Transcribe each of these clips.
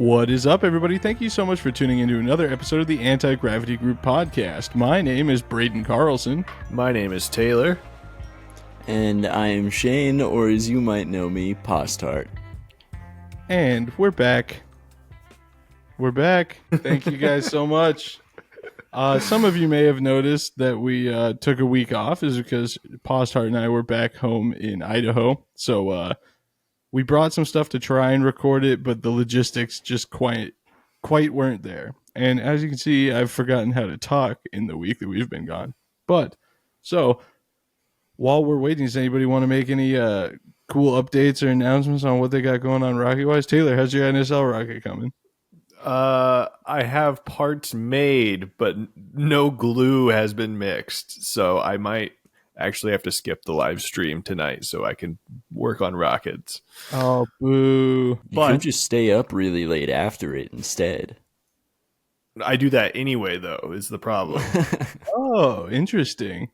What is up, everybody? Thank you so much for tuning into another episode of the Anti-Gravity Group podcast. My name is Braden Carlson. My name is Taylor. And I am Shane, or as you might know me, Postart. And we're back. We're back. Thank you guys so much. Some of you may have noticed that we took a week off is because Postart and I were back home in Idaho. So we brought some stuff to try and record it, but the logistics just quite weren't there. And as you can see, I've forgotten how to talk in the week that we've been gone. But so while we're waiting, does anybody want to make any cool updates or announcements on what they got going on rocket-wise? Taylor, how's your NSL rocket coming? I have parts made, but no glue has been mixed. So I might actually have to skip the live stream tonight so I can work on rockets. Oh, boo. You could just stay up really late after it instead. I do that anyway, though, is the problem. Oh, interesting.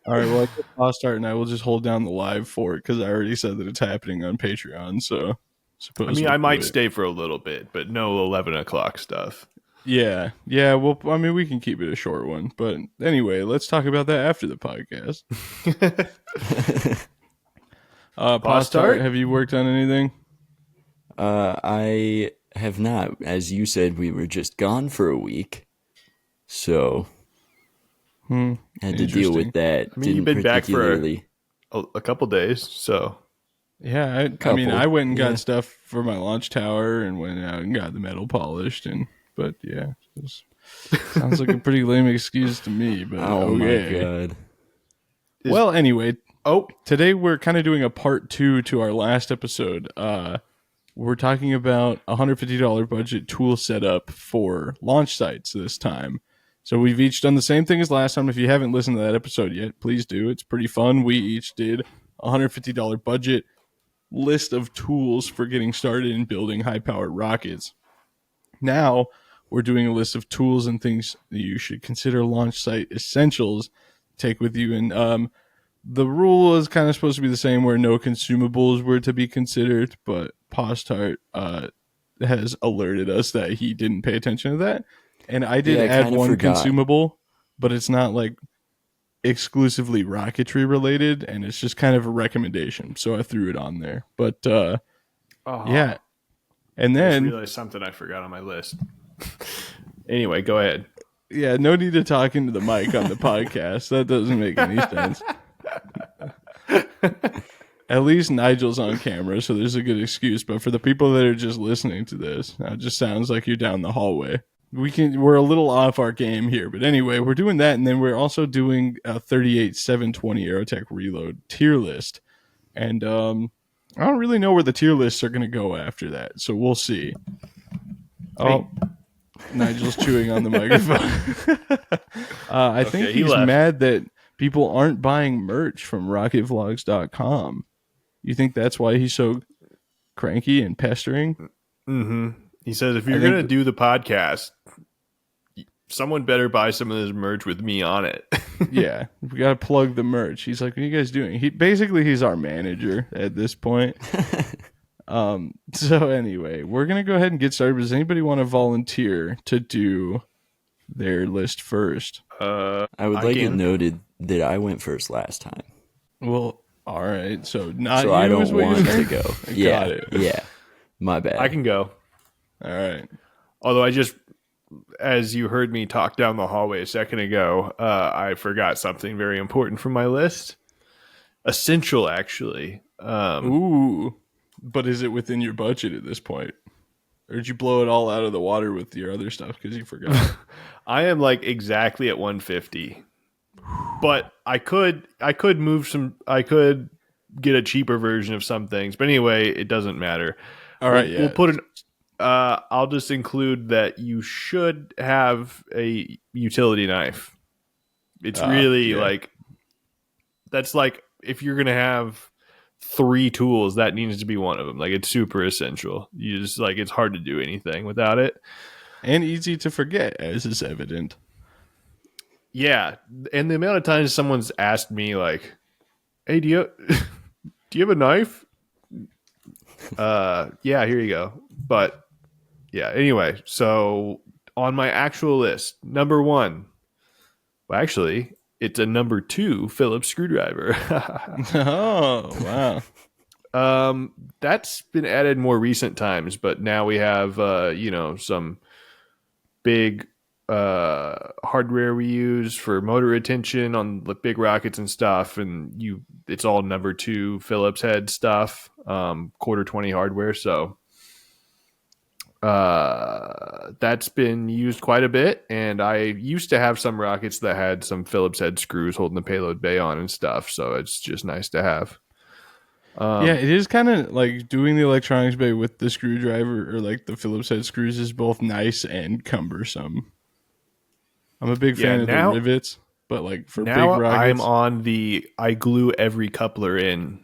All right, well, I guess Postart and I will just hold down the live for it because I already said that it's happening on Patreon, so suppose I might stay for a little bit, but no 11 o'clock stuff. Yeah, well, I mean, we can keep it a short one, but anyway, let's talk about that after the podcast. Postart, have you worked on anything? I have not. As you said, we were just gone for a week, so had to deal with that. I mean, you've been back for a couple days, so... Yeah, I went and got stuff for my launch tower and went out and got the metal polished, but yeah, sounds like a pretty lame excuse to me. But oh my god. Well, anyway, today we're kind of doing a part 2 to our last episode. We're talking about $150 budget tool setup for launch sites this time. So we've each done the same thing as last time. If you haven't listened to that episode yet, please do. It's pretty fun. We each did $150 budget list of tools for getting started in building high-powered rockets. Now, we're doing a list of tools and things that you should consider launch site essentials take with you. And the rule is kind of supposed to be the same where no consumables were to be considered, but Postart has alerted us that he didn't pay attention to that. And I did add one consumable, but it's not like exclusively rocketry related, and it's just kind of a recommendation, so I threw it on there. But yeah, and then I just realized something I forgot on my list. Anyway, go ahead. Yeah, no need to talk into the mic on the podcast. That doesn't make any sense. At least Nigel's on camera, so there's a good excuse. But for the people that are just listening to this, it just sounds like you're down the hallway. We're a little off our game here, but anyway, we're doing that, and then we're also doing a 38-720 Aerotech reload tier list, and I don't really know where the tier lists are going to go after that, so we'll see. Oh, Nigel's chewing on the microphone. I think he's mad that people aren't buying merch from RocketVlogs.com. You think that's why he's so cranky and pestering? Mm-hmm. He says, if you're going to do the podcast, someone better buy some of this merch with me on it. Yeah, we got to plug the merch. He's like, what are you guys doing? He's our manager at this point. So anyway, we're going to go ahead and get started. Does anybody want to volunteer to do their list first? I would like it noted that I went first last time. Well, all right. So not so you I don't is what want you're to go. Got it. Yeah. My bad. I can go. All right. Although as you heard me talk down the hallway a second ago, I forgot something very important from my list. Essential, actually. Ooh. But is it within your budget at this point? Or did you blow it all out of the water with your other stuff because you forgot? I am like exactly at 150. But I could get a cheaper version of some things. But anyway, it doesn't matter. All right, We'll put I'll just include that you should have a utility knife. It's really that's like if you're gonna have 3 tools, that needs to be one of them. Like it's super essential. You just it's hard to do anything without it, and easy to forget, as is evident. Yeah, and the amount of times someone's asked me like, "Hey, do you have a knife?" Yeah, here you go. But Yeah. Anyway, so on my actual list, number one. Well, actually, it's a number 2 Phillips screwdriver. Oh, wow. That's been added more recent times, but now we have some big hardware we use for motor retention on the big rockets and stuff, and it's all number 2 Phillips head stuff, quarter 20 hardware. So that's been used quite a bit, and I used to have some rockets that had some Phillips head screws holding the payload bay on and stuff, so it's just nice to have. Yeah, it is kind of like doing the electronics bay with the screwdriver or like the Phillips head screws is both nice and cumbersome. I'm a big fan of the rivets, but like for big rockets, I'm on I glue every coupler in.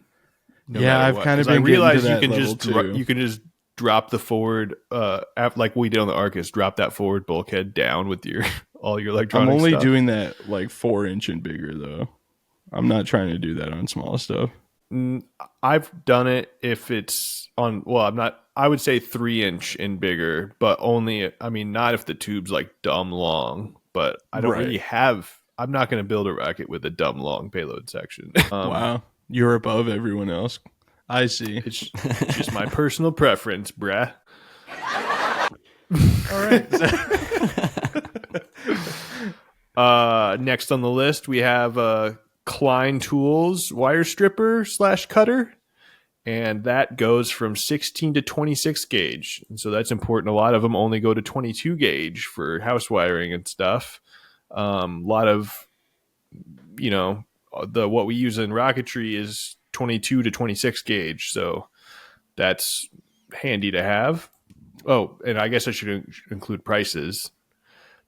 I've kind of been getting to that level too. You can just drop the forward, like we did on the Arcus, drop that forward bulkhead down with all your electronics. I'm only stuff. doing that like 4-inch and bigger though. I'm not trying to do that on small stuff. I've done it if it's on. Well, I'm not. I would say 3-inch and bigger, but only. I mean, not if the tube's like dumb long. But I don't really have. I'm not going to build a rocket with a dumb long payload section. Wow, you're above everyone else. I see. It's just my personal preference, bruh. All right. Next on the list, we have Klein Tools wire stripper / cutter, and that goes from 16 to 26 gauge, and so that's important. A lot of them only go to 22 gauge for house wiring and stuff. A lot of what we use in rocketry is 22 to 26 gauge, so that's handy to have. Oh, and I guess I should include prices.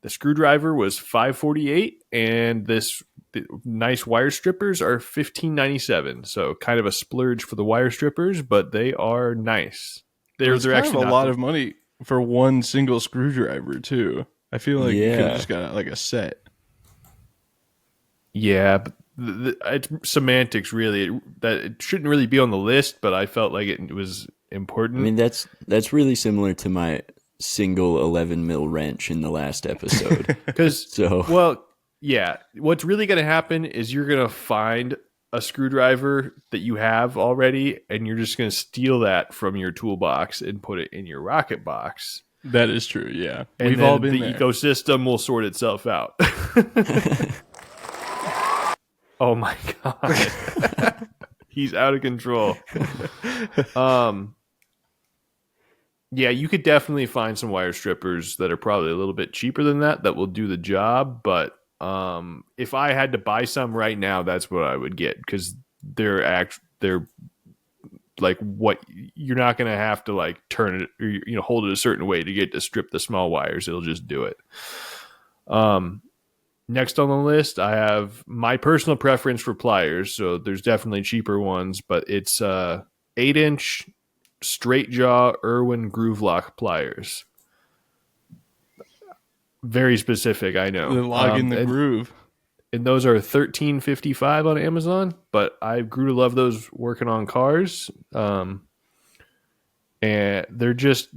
The screwdriver was $548, and the nice wire strippers are $15.97. So kind of a splurge for the wire strippers, but they are nice. They're actually a lot of money for one single screwdriver too. I feel like you could have just got like a set. Yeah, but it's semantics really. That it shouldn't really be on the list, but I felt like it was important. I mean, that's really similar to my single 11 mil wrench in the last episode. What's really going to happen is you're going to find a screwdriver that you have already, and you're just going to steal that from your toolbox and put it in your rocket box. That is true. Yeah, and we've all been there. The ecosystem will sort itself out. Oh my god, he's out of control. Yeah, you could definitely find some wire strippers that are probably a little bit cheaper than that will do the job. But if I had to buy some right now, that's what I would get, because they're like what you're not going to have to like turn it or hold it a certain way to get to strip the small wires. It'll just do it. Next on the list, I have my personal preference for pliers. So there's definitely cheaper ones, but it's 8-inch straight jaw Irwin groove lock pliers. Very specific, I know. The log in the groove. And those are $13.55 on Amazon, but I grew to love those working on cars. And they're just,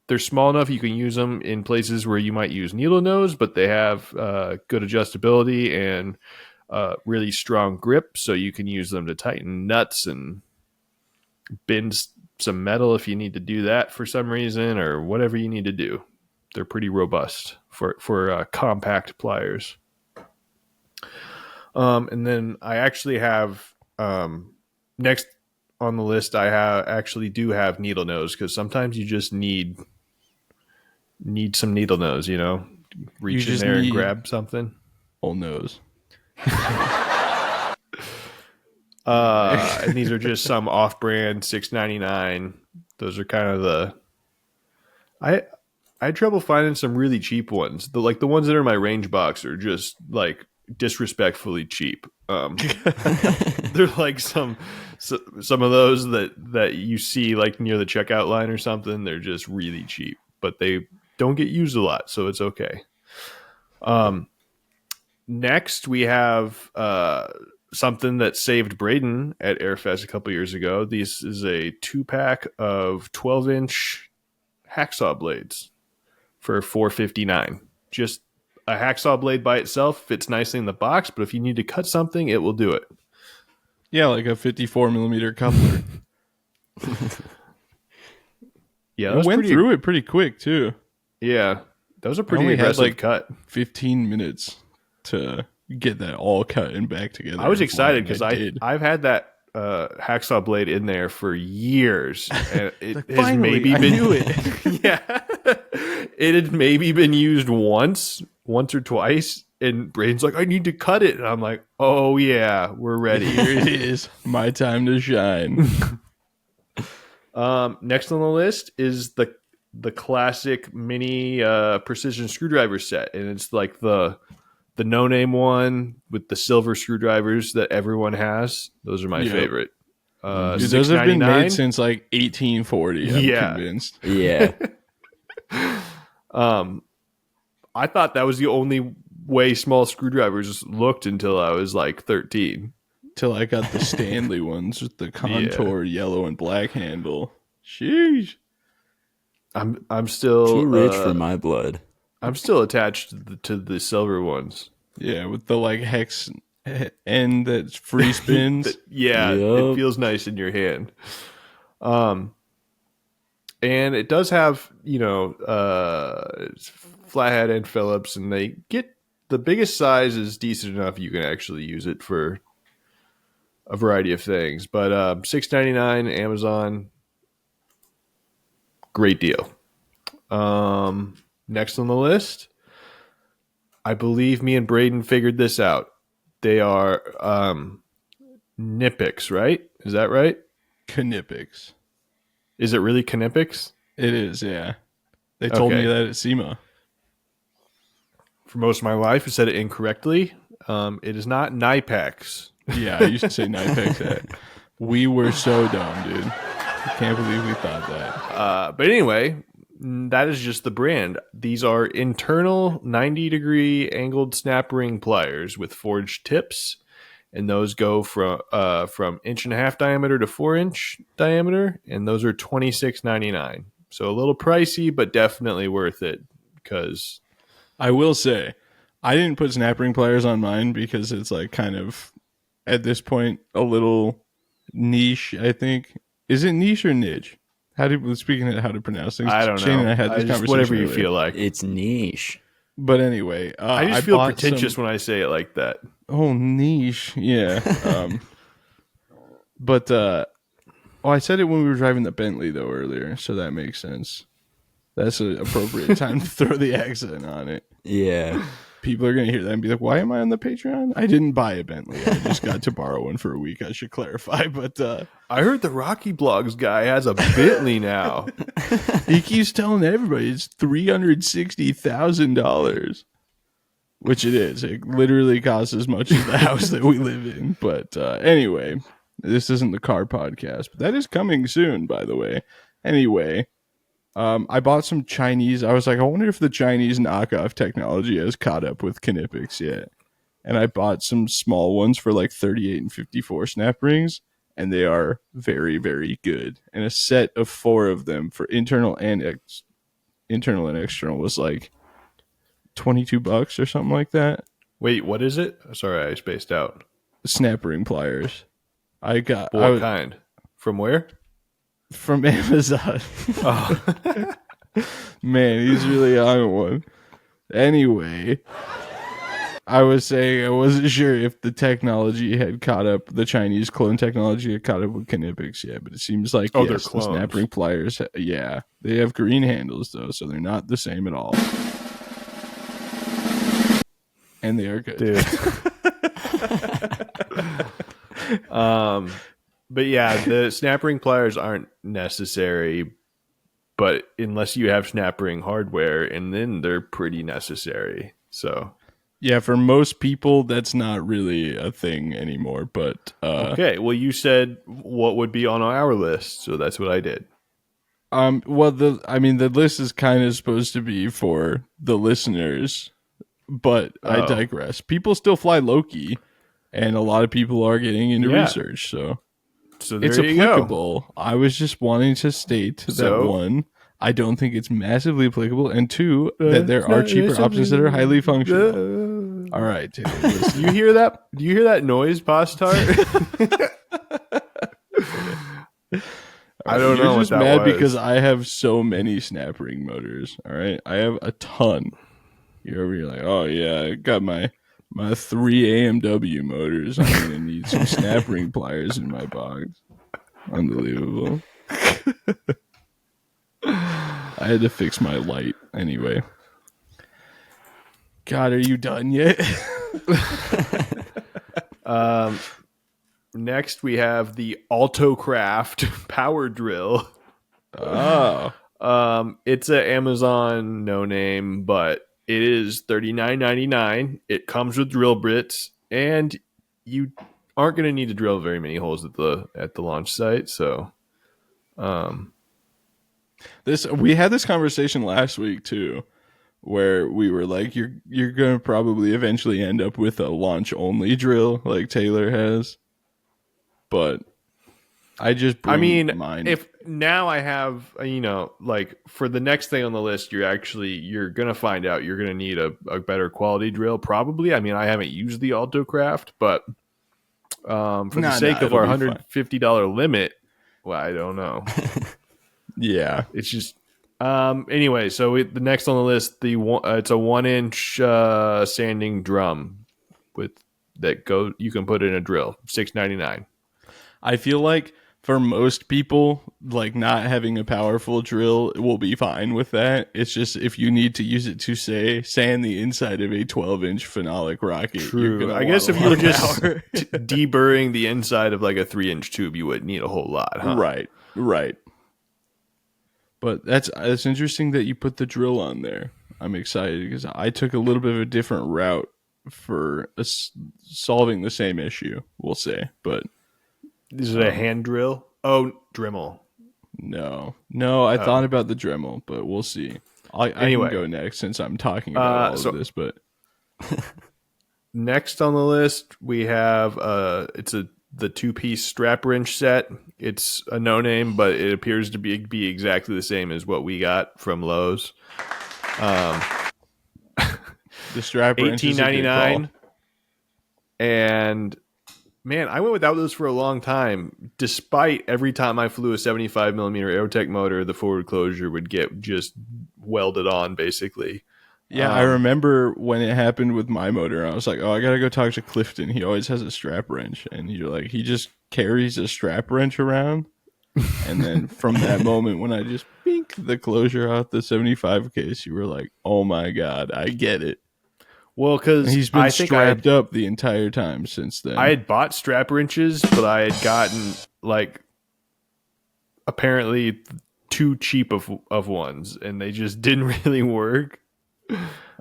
they're small enough you can use them in places where you might use needle nose, but they have good adjustability and really strong grip, so you can use them to tighten nuts and bend some metal if you need to do that for some reason, or whatever you need to do. They're pretty robust for compact pliers. And then I actually have next on the list, I actually do have needle nose, because sometimes you just need some needle nose, reach in there and grab something. Old nose. And these are just some off-brand $6.99. Those are kind of I had trouble finding some really cheap ones. The ones that are in my range box are just like disrespectfully cheap. They're like some of those that you see like near the checkout line or something. They're just really cheap, but they don't get used a lot, so it's okay. Next we have something that saved Braden at Airfest a couple years ago. This is a 2-pack of 12-inch hacksaw blades for $4.59. Just a hacksaw blade by itself fits nicely in the box, but if you need to cut something, it will do it. Yeah, like a 54 millimeter coupler. Yeah, I went through it pretty quick too. Yeah, that was a pretty aggressive cut. 15 minutes to get that all cut and back together. I was excited because I've had that hacksaw blade in there for years, and it like, has maybe been yeah, it had maybe been used once or twice, and Braden's like, I need to cut it, and I'm like, oh yeah, we're ready. Here it is, my time to shine. Next on the list is the classic mini precision screwdriver set, and it's like the no-name one with the silver screwdrivers that everyone has. Those are my favorite. Dude, those have been made since like 1840. I'm convinced. Yeah. I thought that was the only way small screwdrivers looked until I was like 13. Till I got the Stanley ones with the contour yellow and black handle. Sheesh. I'm still too rich for my blood. I'm still attached to the silver ones. Yeah, with the like hex end that's free spins. It feels nice in your hand. And it does have, flathead and Phillips, and they get the biggest size is decent enough you can actually use it for a variety of things. But $6.99 Amazon, great deal. Next on the list, I believe me and Braden figured this out. They are Knipex, right? Is that right? Knipex. Is it really Knipex? It is, yeah. They told me that at SEMA. For most of my life, I said it incorrectly. It is not Knipex. Yeah, I used to say Knipex. We were so dumb, dude. I can't believe we thought that. But anyway, that is just the brand. These are internal 90-degree angled snap ring pliers with forged tips, and those go from 1.5-inch diameter to 4-inch diameter, and those are $26.99. So a little pricey, but definitely worth it. Because I will say, I didn't put snap ring pliers on mine because it's like kind of at this point a little niche. I think, is it niche or niche? Speaking of how to pronounce things, I don't know. Shane and I had this conversation. Whatever you earlier. feel like. It's niche. But anyway, I just feel pretentious when I say it like that. Oh, niche, yeah. I said it when we were driving the Bentley though earlier, so that makes sense. That's an appropriate time to throw the accent on it. Yeah. People are going to hear that and be like, why am I on the Patreon? I didn't buy a Bentley. I just got to borrow one for a week, I should clarify. But I heard the Rocky Blogs guy has a Bentley now. He keeps telling everybody it's $360,000, which it is. It literally costs as much as the house that we live in. But anyway, this isn't the car podcast, but that is coming soon, by the way. Anyway, I bought some Chinese. I was like, I wonder if the Chinese knockoff technology has caught up with Knipex yet. And I bought some small ones for like 38 and 54 snap rings, and they are very, very good. And a set of 4 of them for internal and external was like $22 or something like that. Wait, what is it? Sorry, I spaced out. Snap ring pliers. What kind? From where? From Amazon. Oh. Man, he's really on one. Anyway, I was saying I wasn't sure if the technology had caught up, the Chinese clone technology had caught up with Knipex yet, but it seems like they're the clones. snap ring pliers, yeah. They have green handles though, so they're not the same at all. And they are good. Dude. But yeah, the snap ring pliers aren't necessary, but unless you have snap ring hardware, and then they're pretty necessary. So yeah, for most people, that's not really a thing anymore. But okay, well, you said what would be on our list, so that's what I did. Well, the list is kind of supposed to be for the listeners, but I digress. People still fly Loki, and a lot of people are getting into research, so there it's you applicable. go. I was just wanting to state that one, I don't think it's massively applicable, and 2, that there are cheaper options that are highly functional. All right, Taylor, listen. You hear that? Do you hear that noise, Postart? I don't know. You're what just that mad was. because I have so many snap ring motors. All right, I have a ton. You're over here like, oh yeah, I got my 3 AMW motors. I'm gonna need some snap ring pliers in my box. Unbelievable. I had to fix my light anyway. God, are you done yet? Next, we have the Autocraft power drill. Oh. It's an Amazon no name, but it is $39.99. It comes with drill bits, and you aren't going to need to drill very many holes at the launch site. So, we had this conversation last week too, where we were like, you're gonna probably eventually end up with a launch only drill like Taylor has, but I just bring mine. if now I have like for the next thing on the list, you're gonna find out you're gonna need a better quality drill probably. I mean, I haven't used the Autocraft, but for the sake of our $150 limit, well, I don't know. Yeah, it's just anyway. So the next on the list, it's a 1-inch sanding drum you can put in a drill, $6.99. I feel like for most people, like not having a powerful drill will be fine with that. It's just if you need to use it to sand the inside of a 12-inch phenolic rocket. True. I guess if you were just deburring the inside of like a 3-inch tube, you wouldn't need a whole lot, huh? Right. But it's interesting that you put the drill on there. I'm excited because I took a little bit of a different route for solving the same issue, we'll say. But is it a hand drill? Oh, Dremel. No. I thought about the Dremel, but we'll see. I can go next since I'm talking about all of this. But next on the list, we have it's the 2-piece strap wrench set. It's a no name, but it appears to be exactly the same as what we got from Lowe's. The strap wrench is $18.99, and man, I went without those for a long time. Despite every time I flew a 75mm Aerotech motor, the forward closure would get just welded on, basically. Yeah, I remember when it happened with my motor. I was like, oh, I got to go talk to Clifton. He always has a strap wrench. And you're like, he just carries a strap wrench around. And then from that moment, when I just bink the closure out the 75 case, you were like, oh my God, I get it. Well, because he's been strapped up the entire time since then. I had bought strap wrenches, but I had gotten like apparently too cheap of ones, and they just didn't really work.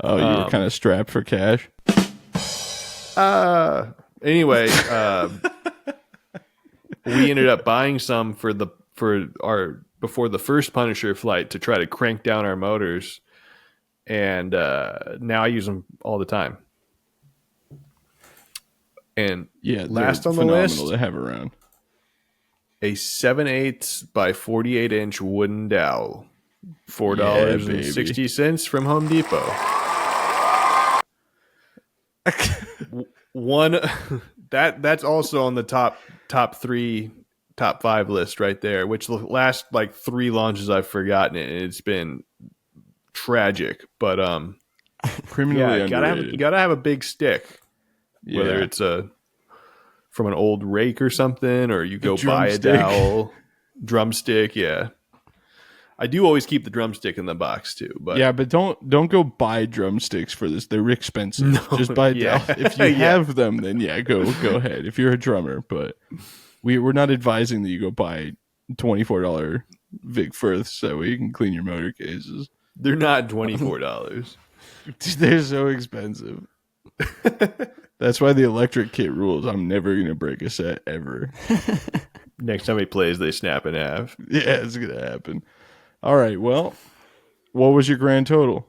Oh, you were kind of strapped for cash. Anyway, we ended up buying some for our before the first Punisher flight to try to crank down our motors. And now I use them all the time. And yeah, last on the list, to have around, a 7/8 by 48-inch wooden dowel, $4.60 from Home Depot. One that's also on the top 5 list right there. Which the last like 3 launches I've forgotten it. And it's been tragic, but criminally underrated. You gotta have a big stick, whether it's from an old rake or something, or you go buy a dowel, drumstick. Yeah, I do always keep the drumstick in the box too. But but don't go buy drumsticks for this. They're expensive. No, just buy dowel. If you have them, then go ahead. If you're a drummer, but we're not advising that you go buy $24 Vic Firths so you can clean your motor cases. They're not $24. They're so expensive. That's why the electric kit rules. I'm never going to break a set ever. Next time he plays, they snap in half. Yeah, it's going to happen. All right, well, what was your grand total?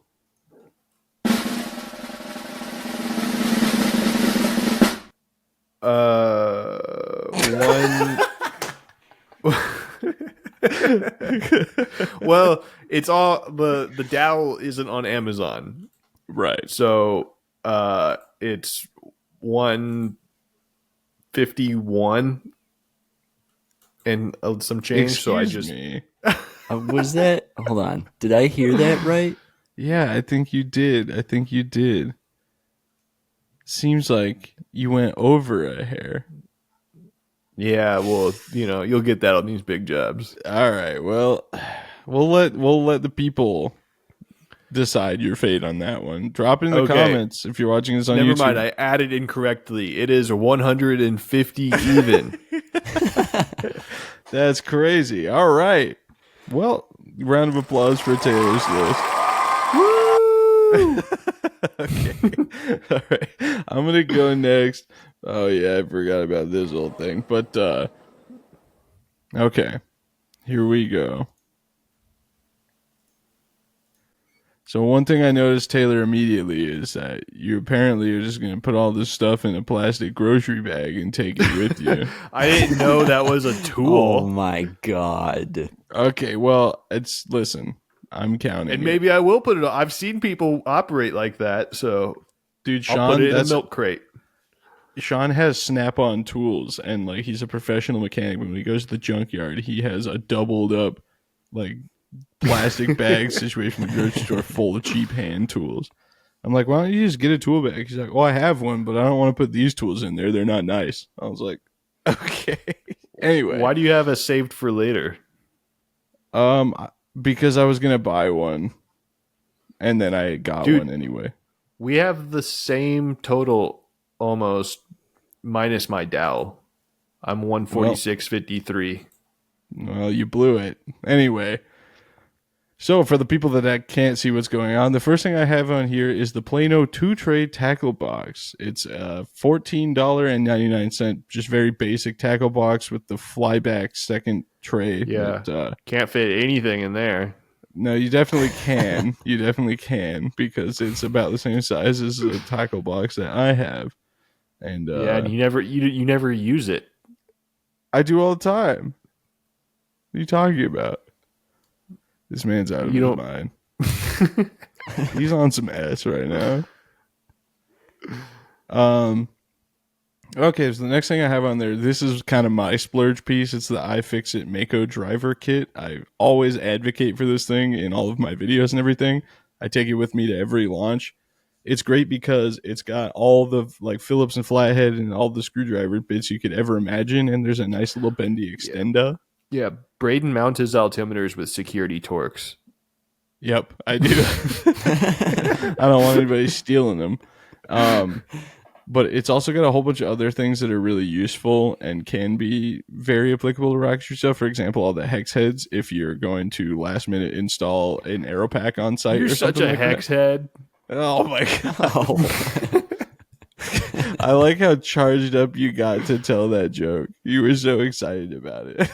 Well, it's all the dowel isn't on Amazon, Right. so it's 151 and some change. Excuse me. Was that? Hold on. Did I hear that right? Yeah, I think you did. Seems like you went over a hair. Yeah, well, you'll get that on these big jobs. All right. Well, we'll let the people decide your fate on that one. Drop it in the comments if you're watching this on YouTube. Never mind, I added incorrectly. It is 150 even. That's crazy. All right. Well, round of applause for Taylor's list. Woo! Okay. All right. I'm going to go next. Oh, yeah, I forgot about this whole thing. But, okay. Here we go. So one thing I noticed, Taylor, immediately is that you apparently are just going to put all this stuff in a plastic grocery bag and take it with you. I didn't know that was a tool. Oh my god. Okay, well, listen, I'm counting. And maybe I will put it on. I've seen people operate like that, so dude, Sean, I'll put it in a milk crate. Sean has Snap-on tools, and like he's a professional mechanic. When he goes to the junkyard, he has a doubled up like plastic bag situation from the grocery store full of cheap hand tools. I'm like, why don't you just get a tool bag? He's like, well, I have one, but I don't want to put these tools in there. They're not nice. I was like, okay. Anyway, why do you have a saved for later? Because I was gonna buy one, and then I got one anyway. We have the same total almost, minus my dowel. I'm 146.53. Well, you blew it. Anyway, so for the people that can't see what's going on, the first thing I have on here is the Plano 2-tray tackle box. It's $14.99, just very basic tackle box with the flyback second tray. Yeah, can't fit anything in there. No, you definitely can. You definitely can, because it's about the same size as the tackle box that I have. And and you never use it. I do all the time. What are you talking about? This man's out of his mind. He's on some ass right now. Okay, so the next thing I have on there, this is kind of my splurge piece. It's the iFixit Mako driver kit. I always advocate for this thing in all of my videos and everything. I take it with me to every launch. It's great because it's got all the like Phillips and flathead and all the screwdriver bits you could ever imagine, and there's a nice little bendy extender. Yeah, Braden mounts his altimeters with security Torx. Yep, I do. I don't want anybody stealing them. But it's also got a whole bunch of other things that are really useful and can be very applicable to rocketry stuff. For example, all the hex heads, if you're going to last minute install an Aeropack on site. You're or such something a like hex that. head. Oh my god. I like how charged up you got to tell that joke. You were so excited about it.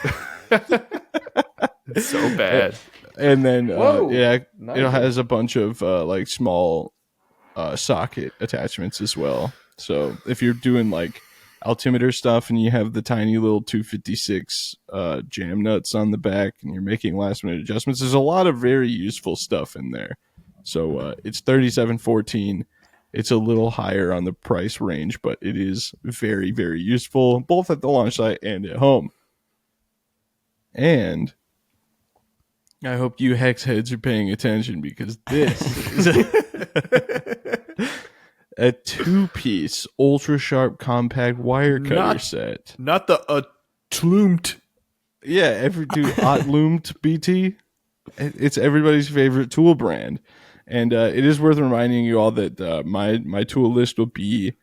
It's so bad. And then nice. it has a bunch of like small socket attachments as well. So if you're doing like altimeter stuff and you have the tiny little 256 jam nuts on the back and you're making last minute adjustments, there's a lot of very useful stuff in there. So it's $37.14. It's a little higher on the price range, but it is very, very useful, both at the launch site and at home. And I hope you hex heads are paying attention, because this is a two-piece, ultra-sharp, compact wire cutter set. Not the Tloomt. Yeah, every dude, Tloomt BT. It's everybody's favorite tool brand. And it is worth reminding you all that my tool list will be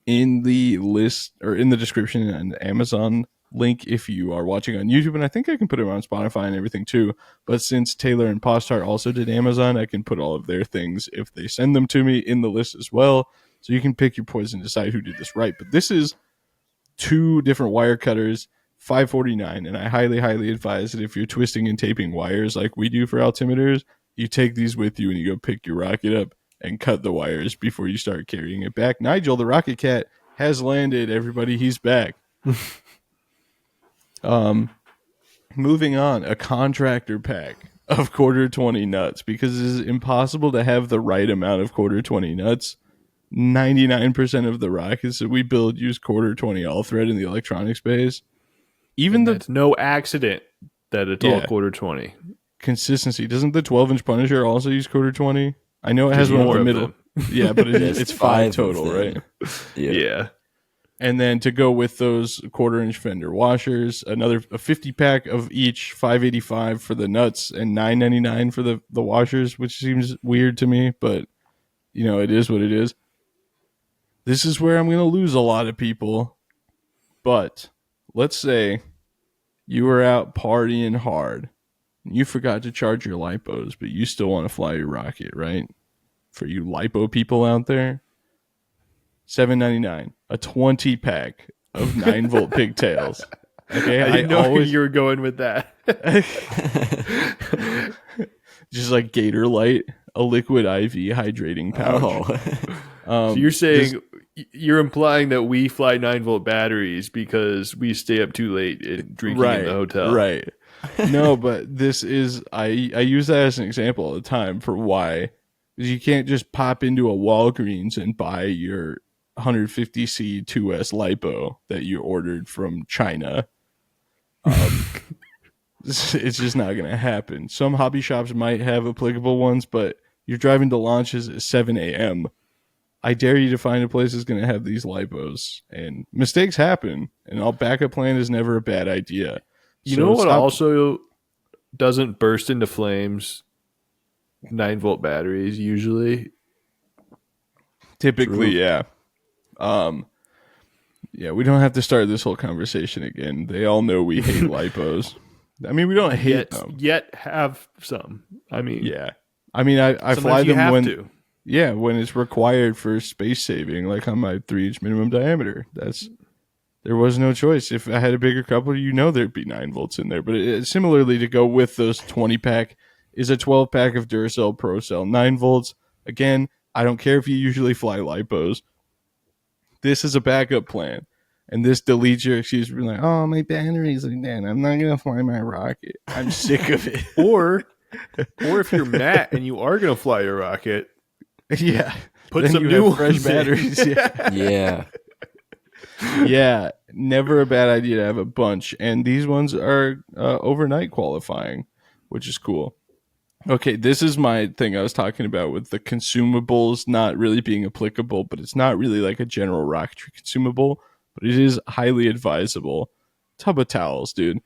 in the list or in the description and Amazon link if you are watching on YouTube. And I think I can put it on Spotify and everything too. But since Taylor and Postart also did Amazon, I can put all of their things, if they send them to me, in the list as well. So you can pick your poison and decide who did this right. But this is 2 different wire cutters, $5.49. And I highly, highly advise that if you're twisting and taping wires like we do for altimeters, you take these with you and you go pick your rocket up and cut the wires before you start carrying it back. Nigel, the Rocket Cat, has landed. Everybody, he's back. Moving on, a contractor pack of quarter 20 nuts, because it is impossible to have the right amount of quarter 20 nuts. 99% of the rockets that we build use quarter 20 all thread in the electronic space. Even it's no accident that it's all quarter 20. Consistency. Doesn't the 12-inch Punisher also use quarter 20? I know it has one in the middle. Yeah, but it's 5 total, right? Yeah. And then to go with those quarter-inch fender washers, a 50 pack of each, $5.85 for the nuts and $9.99 for the washers, which seems weird to me, but it is what it is. This is where I'm going to lose a lot of people. But let's say you were out partying hard. You forgot to charge your lipos, but you still want to fly your rocket, right? For you lipo people out there, $7.99, a 20 pack of 9-volt pigtails. Okay, I didn't know you were going with that. Just like Gator Light, a liquid IV hydrating pouch. So you're saying you're implying that we fly 9-volt batteries because we stay up too late and drinking in the hotel, right? No, but this is I use that as an example all the time for why. Because you can't just pop into a Walgreens and buy your 150C 2S lipo that you ordered from China. It's just not going to happen. Some hobby shops might have applicable ones, but you're driving to launches at 7 a.m. I dare you to find a place that's going to have these lipos. And mistakes happen, and our backup plan is never a bad idea. You know what also doesn't burst into flames? 9-volt batteries usually. Typically, yeah. Yeah, we don't have to start this whole conversation again. They all know we hate lipos. I mean, we don't hate them. Yet have some. I mean, yeah. I mean, I fly them when when it's required for space saving, like on my 3-inch minimum diameter. There was no choice. If I had a bigger coupler, there'd be 9 volts in there. But similarly, to go with those 20 pack is a 12 pack of Duracell ProCell 9 volts. Again, I don't care if you usually fly lipos. This is a backup plan. And this deletes your excuse for being like, oh, my batteries are dead. I'm not going to fly my rocket. I'm sick of it. Or if you're Matt and you are going to fly your rocket, yeah, put some new fresh batteries. Yeah. Yeah, never a bad idea to have a bunch. And these ones are overnight qualifying, which is cool. Okay, this is my thing I was talking about with the consumables not really being applicable, but it's not really like a general rocketry consumable, but it is highly advisable. Tub of towels, dude.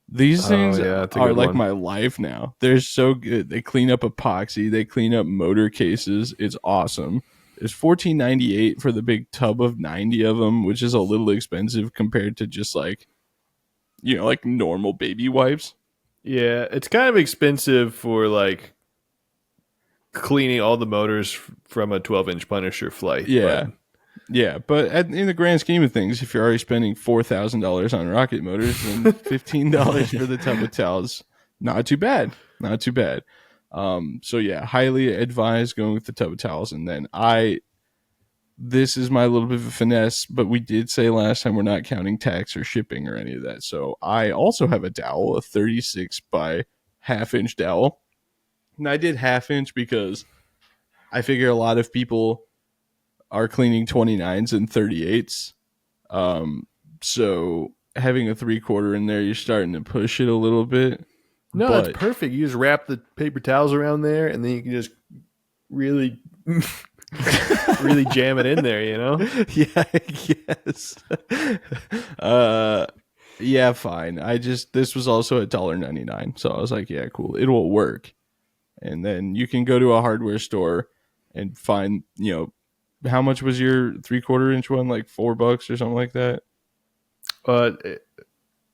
These things are like my life now. They're so good. They clean up epoxy. They clean up motor cases. It's awesome. It's $14.98 for the big tub of 90 of them, which is a little expensive compared to just like normal baby wipes. Yeah, it's kind of expensive for like cleaning all the motors from a 12-inch Punisher flight. Yeah. But in the grand scheme of things, if you're already spending $4,000 on rocket motors, then $15 for the tub of towels, not too bad. So yeah, highly advised going with the tub of towels. And then this is my little bit of a finesse, but we did say last time we're not counting tax or shipping or any of that. So I also have a dowel, a 36 by half-inch dowel. And I did half-inch because I figure a lot of people are cleaning 29s and 38s. So having a 3/4 in there, you're starting to push it a little bit. No, that's perfect. You just wrap the paper towels around there, and then you can just really... really jam it in there, Yeah, yes. Yeah, fine. This was also $1.99, so I was like, yeah, cool, it will work. And then you can go to a hardware store and find, how much was your 3/4 inch one? Like $4 or something like that.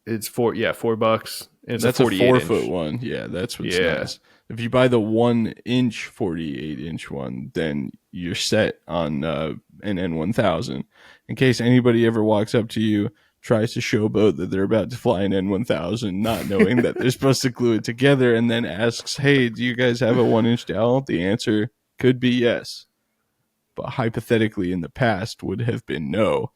It's $4. It's that's a a 48 4-foot one. Yeah, that's what's nice. If you buy the 1-inch 48-inch one, then you're set on an N1000. In case anybody ever walks up to you, tries to showboat that they're about to fly an N1000, not knowing that they're supposed to glue it together, and then asks, hey, do you guys have a 1-inch dowel? The answer could be yes. But hypothetically in the past would have been no.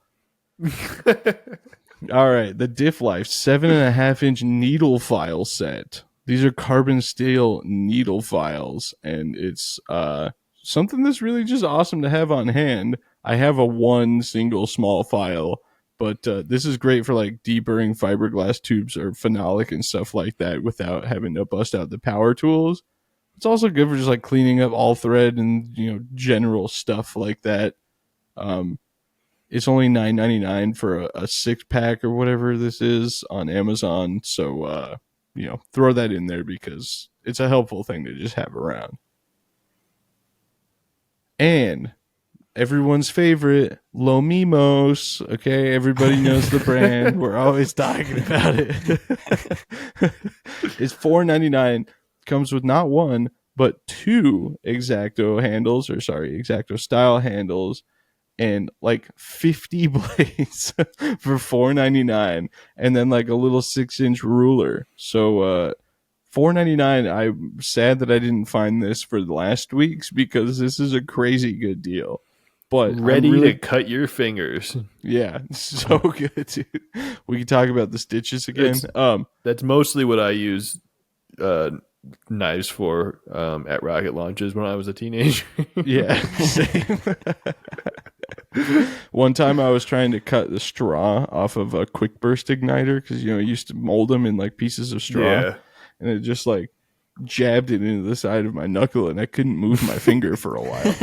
All right, the Diff Life 7.5-inch needle file set. These are carbon steel needle files, and it's something that's really just awesome to have on hand. I have a one single small file, but this is great for like deburring fiberglass tubes or phenolic and stuff like that without having to bust out the power tools. It's also good for just like cleaning up all thread and general stuff like that. It's only $9.99 for a 6-pack or whatever this is on Amazon. So throw that in there because it's a helpful thing to just have around. And everyone's favorite, Lomimos. Okay, everybody knows the brand. We're always talking about it. It's $4.99. Comes with not one, but two X-Acto style handles, and like 50 blades for $4.99, and then like a little 6-inch ruler. So $4.99. I'm sad that I didn't find this for the last week's because this is a crazy good deal. But ready to cut your fingers. Yeah, so good, dude. We can talk about the stitches again. That's mostly what I use knives for at rocket launches when I was a teenager. Yeah, same. One time I was trying to cut the straw off of a quick burst igniter because I used to mold them in like pieces of straw, and it just like jabbed it into the side of my knuckle, and I couldn't move my finger for a while.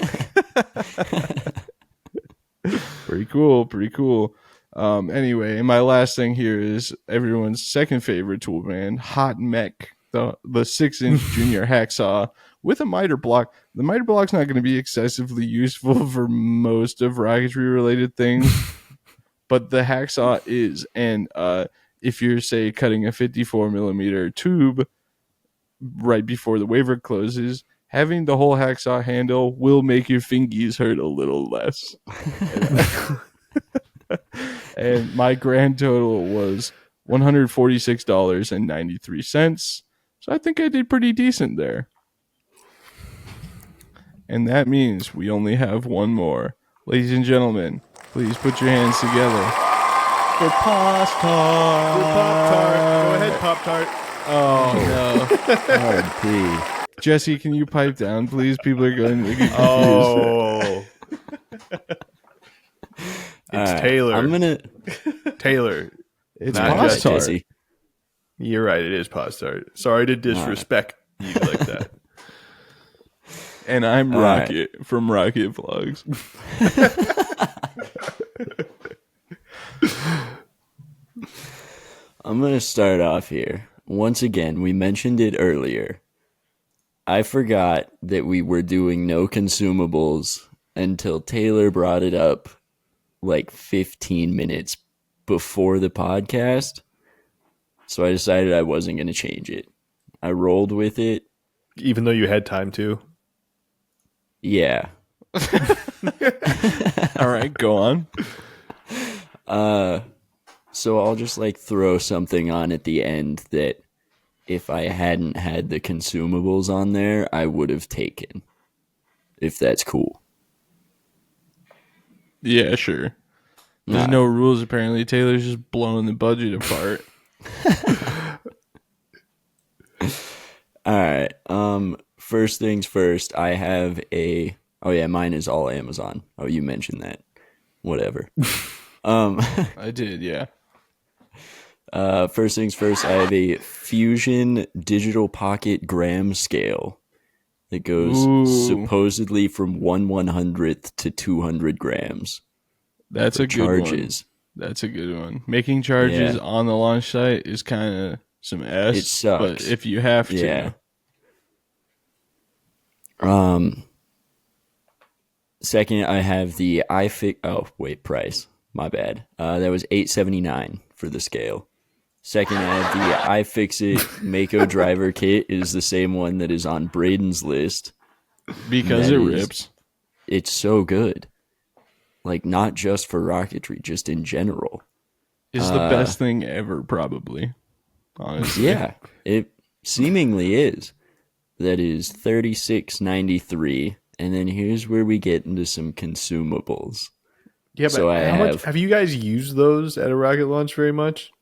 Pretty cool. Anyway, and my last thing here is everyone's second favorite tool brand, Hot Mech, the 6-inch junior hacksaw with a miter block. The miter block's not going to be excessively useful for most of rocketry related things, but the hacksaw is. And if you're, say, cutting a 54 millimeter tube right before the waver closes, having the whole hacksaw handle will make your fingies hurt a little less. And my grand total was $146.93. So I think I did pretty decent there. And that means we only have one more. Ladies and gentlemen, please put your hands together for Postart. Go ahead, Pop-Tart. Oh, no. RP. Jesse, can you pipe down, please? People are going to get confused. Oh. It's right, Taylor. Taylor. It's not Postart. Jesse. You're right. It is Postart. Sorry to disrespect you like that. And I'm Rocket from Rocket Vlogs. I'm going to start off here. Once again, we mentioned it earlier. I forgot that we were doing no consumables until Taylor brought it up like 15 minutes before the podcast. So I decided I wasn't going to change it. I rolled with it. Even though you had time to? Yeah. All right, go on. So I'll just like throw something on at the end that if I hadn't had the consumables on there, I would have taken. If that's cool. Yeah, sure. There's no rules, apparently. Taylor's just blowing the budget apart. All right. First things first, I have a... Oh, yeah, mine is all Amazon. Oh, you mentioned that. Whatever. I did, yeah. First things first, I have a Fusion digital pocket gram scale that goes supposedly from 1/100th to 200 grams. That's a good charges. One. That's a good one. Making charges on the launch site is kind of some S. It sucks. But if you have to. Yeah. Second, I have the iFix. Oh, wait, price. My bad. That was $8.79 for the scale. Second, I have the iFixit Mako driver kit. It is the same one that is on Braden's list. Because it rips. It's so good. Like, not just for rocketry, just in general. It's the best thing ever, probably. Honestly. Yeah, it seemingly is. That is $36.93. And then here's where we get into some consumables. Yeah, but So I how much have you guys used those at a rocket launch very much?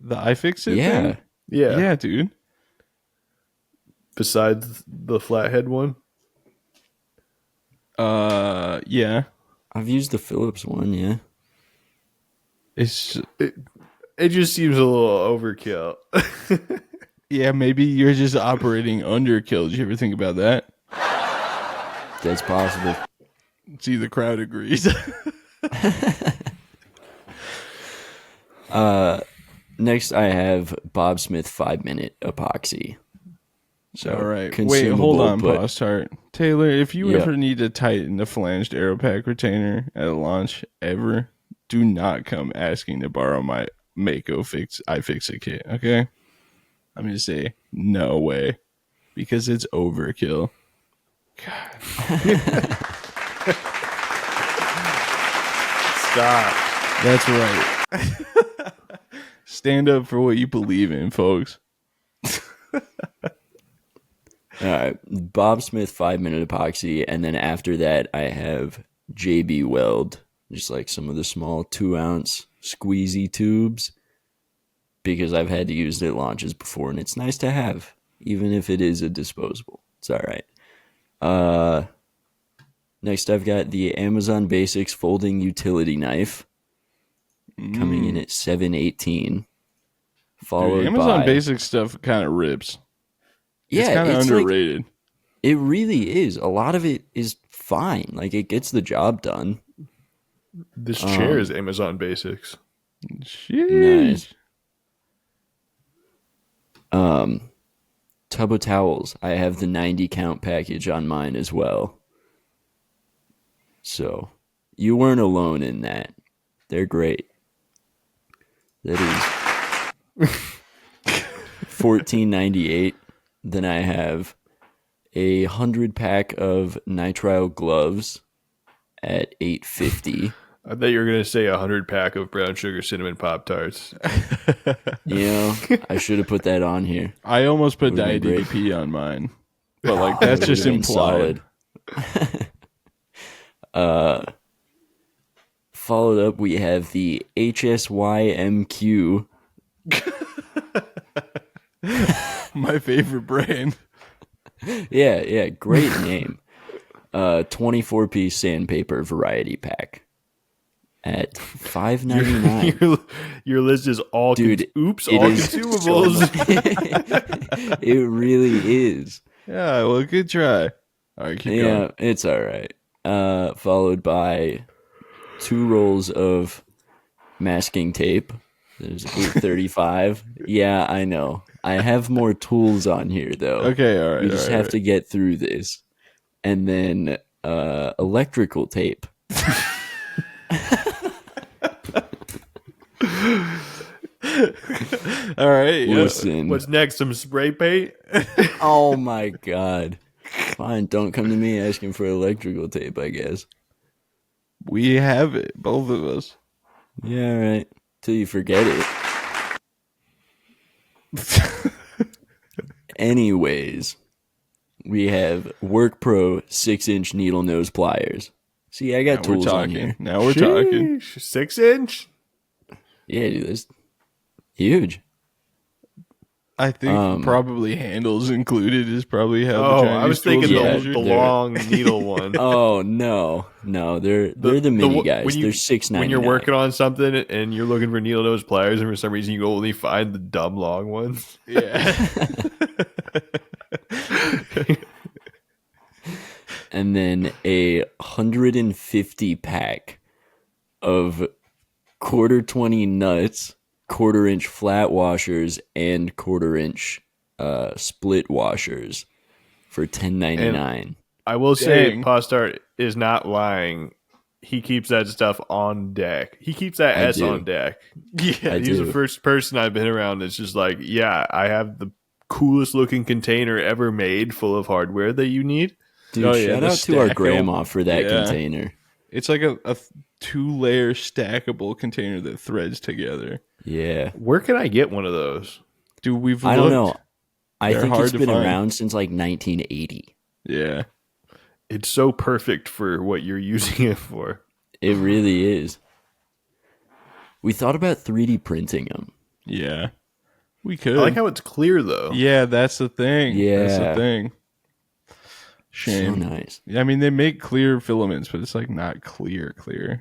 The iFixit thing? Yeah. Yeah. Yeah, dude. Besides the flathead one? Yeah. I've used the Philips one, yeah. It's It just seems a little overkill. yeah, maybe you're just operating underkill. Did you ever think about that? That's possible. See, the crowd agrees. Next, I have Bob Smith 5-minute epoxy. So, All right. Wait, consumable, hold on, but Postart. Taylor, if you Yeah. ever need to tighten the flanged Aeropack retainer at a launch ever, do not come asking to borrow my Mako iFixit kit, okay? I'm going to say no way because it's overkill. Stop. That's right. Stand up for what you believe in, folks. All right, Bob Smith 5-minute epoxy, and then after that, I have JB Weld, just like some of the small 2-ounce squeezy tubes, because I've had to use their launches before, and it's nice to have, even if it is a disposable. It's all right. Next, I've got the Amazon Basics folding utility knife, coming in at $7.18, followed Dude, Amazon by Basic stuff kind of rips. yeah, It's kind of like, underrated. it really is. A lot of it is fine. Like, it gets the job done. This chair is Amazon Basics. Sheesh. Nice. Tub of towels. I have the 90 count package on mine as well. So, you weren't alone in that. They're great. That is $14.98. Then I have a 100-pack of nitrile gloves at $8.50. I thought you were going to say 100-pack of brown sugar cinnamon Pop-Tarts. You know, I should have put that on here. I almost put Would've been great. DIDP on mine, but like that's That just would've been implied. solid. Followed up, we have the HSYMQ. My favorite brand. Yeah, great name. 24-piece sandpaper variety pack at $5.99. Your list is all Dude, oops, it all is consumables. It really is. Yeah, well, good try. All right, keep Yeah, going. it's all right. Followed by 2 rolls of masking tape. There's $8.35. Yeah, I know. I have more tools on here, though. Okay, all right. We just have to get through this. And then electrical tape. All right. Yeah. Listen. What's next? Some spray paint? Oh, my God. Fine, don't come to me asking for electrical tape, I guess. We have it, both of us. Yeah, all right. Till you forget it. Anyways, we have Work Pro 6-inch needle nose pliers. See, I got Now we're tools on talking. here. Now we're talking. Sheesh, 6-inch? Yeah, dude, that's huge. I think probably handles included is probably how. Oh, the I was Chinese thinking tools are Yeah, the measured. long needle one. Oh no, they're the mini guys. when you- They're $6.99. When you're working on something and you're looking for needle nose pliers, and for some reason you only find the dumb long ones. Yeah. And then a 150 pack of 1/4-20 nuts, 1/4-inch flat washers, and 1/4-inch split washers for $10.99. I will say, Dang. Postart is not lying. He keeps that stuff on deck. He keeps that I S do. on deck. Yeah. I He's do. the first person I've been around that's just like, yeah, I have the coolest looking container ever made full of hardware that you need. Dude, Oh, yeah, shout the out to our stackable- grandma for that Yeah. container. It's like a 2-layer stackable container that threads together. Yeah. Where can I get one of those? Dude, we've I don't looked. know. I They're think hard it's to been find. around since like 1980. Yeah. It's so perfect for what you're using it for. It really is. We thought about 3D printing them. Yeah, we could. I like how it's clear though. Yeah, that's the thing. That's the Yeah. thing. Shame. So nice. I mean, they make clear filaments, but it's like not clear,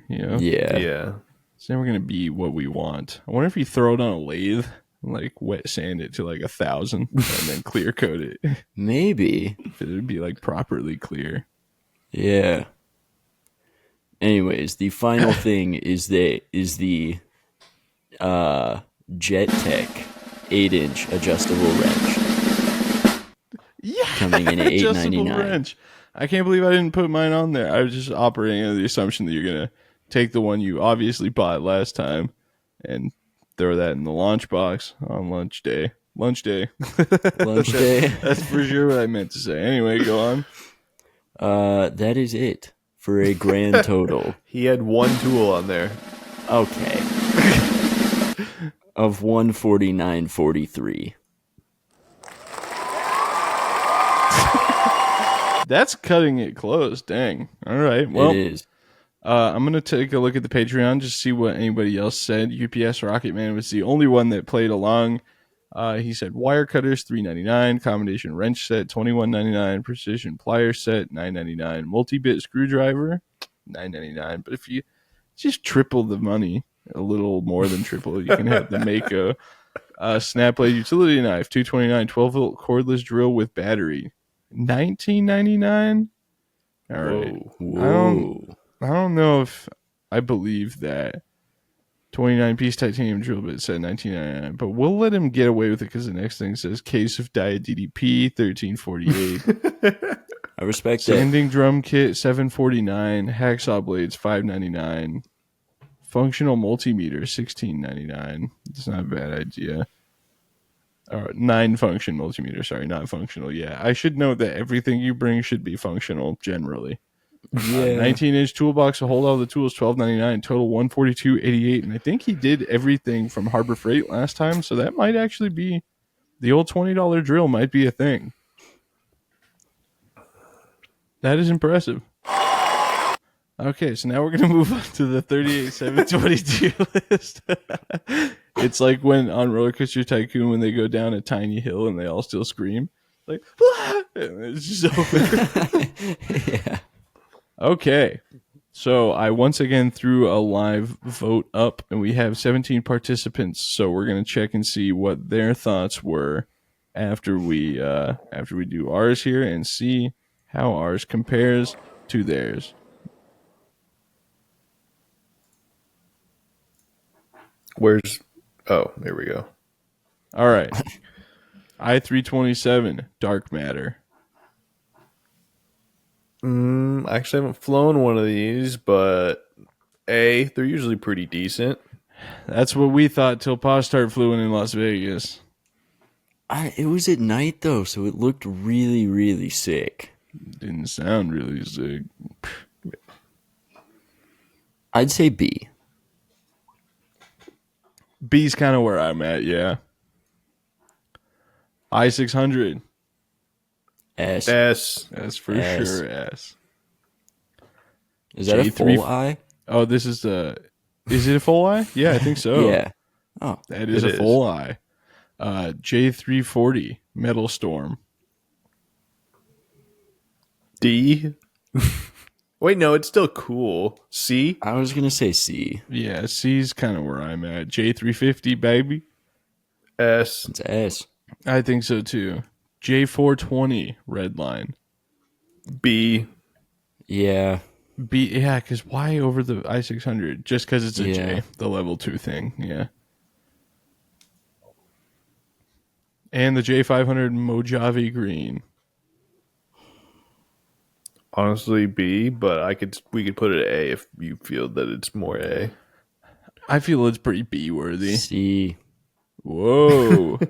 you know? Yeah. Yeah. It's never going to be what we want. I wonder if you throw it on a lathe, like wet sand it to like 1,000 and then clear coat it. Maybe. If it would be like properly clear. Yeah. Anyways, the final thing is the Jet Tech 8-inch adjustable wrench. Yeah, coming in at adjustable $8.99. wrench. I can't believe I didn't put mine on there. I was just operating under the assumption that you're gonna take the one you obviously bought last time and throw that in the lunch box on lunch day. Lunch day. Lunch day. That's for sure what I meant to say. Anyway, go on. That is it for a grand total. He had one tool on there. Okay. Of $149.43. That's cutting it close. Dang. All right. Well, It is. I'm going to take a look at the Patreon, just see what anybody else said. UPS Rocketman was the only one that played along. He said wire cutters $3.99, combination wrench set $21.99, precision plier set $9.99, multi-bit screwdriver $9.99. But if you just triple the money, a little more than triple, you can have the Mako snap blade utility knife $2.29, 12-volt cordless drill with battery $19.99. All right. Whoa. I don't know if I believe that 29-piece titanium drill bit said $19.99, but we'll let him get away with it because the next thing says case of Dia DDP $13.48, I respect that. sanding drum kit $7.49, hacksaw blades $5.99, functional multimeter $16.99. It's not a bad idea. Or 9-function multimeter, sorry, not functional. Yeah, I should note that everything you bring should be functional generally. Yeah. 19-inch toolbox to hold all the tools, $12.99, total $142.88, and I think he did everything from Harbor Freight last time, so that might actually be the old $20 drill might be a thing. That is impressive. Okay, so now we're gonna move on to the 38,722 list. It's like when on Roller Coaster Tycoon when they go down a tiny hill and they all still scream, like, "Ah!" And it's just over. Yeah. Okay, so I once again threw a live vote up, and we have 17 participants. So we're gonna check and see what their thoughts were after we do ours here and see how ours compares to theirs. Where's... Oh, there we go. All right, I-327 Dark Matter. I actually haven't flown one of these, but they're usually pretty decent. That's what we thought till Postart flew in Las Vegas. It was at night, though, so it looked really, really sick. Didn't sound really sick. I'd say B. B's kind of where I'm at, yeah. I-600. S. That's for S. sure S. Is that a J3 full I? Oh, this is is it a full I? Yeah, I think so. Yeah. Oh. That is It a full I. J340 Metal Storm. D? Wait, no, it's still cool. C? I was going to say C. Yeah, C's kind of where I'm at. J350, baby. S? It's S. I think so too. J420 Redline. B? Yeah. B, yeah, because why over the I-600? Just because it's a Yeah. J, the level 2 thing, yeah. And the J500 Mojave Green. Honestly, B, but we could put it at A if you feel that it's more A. I feel it's pretty B worthy. C. Whoa.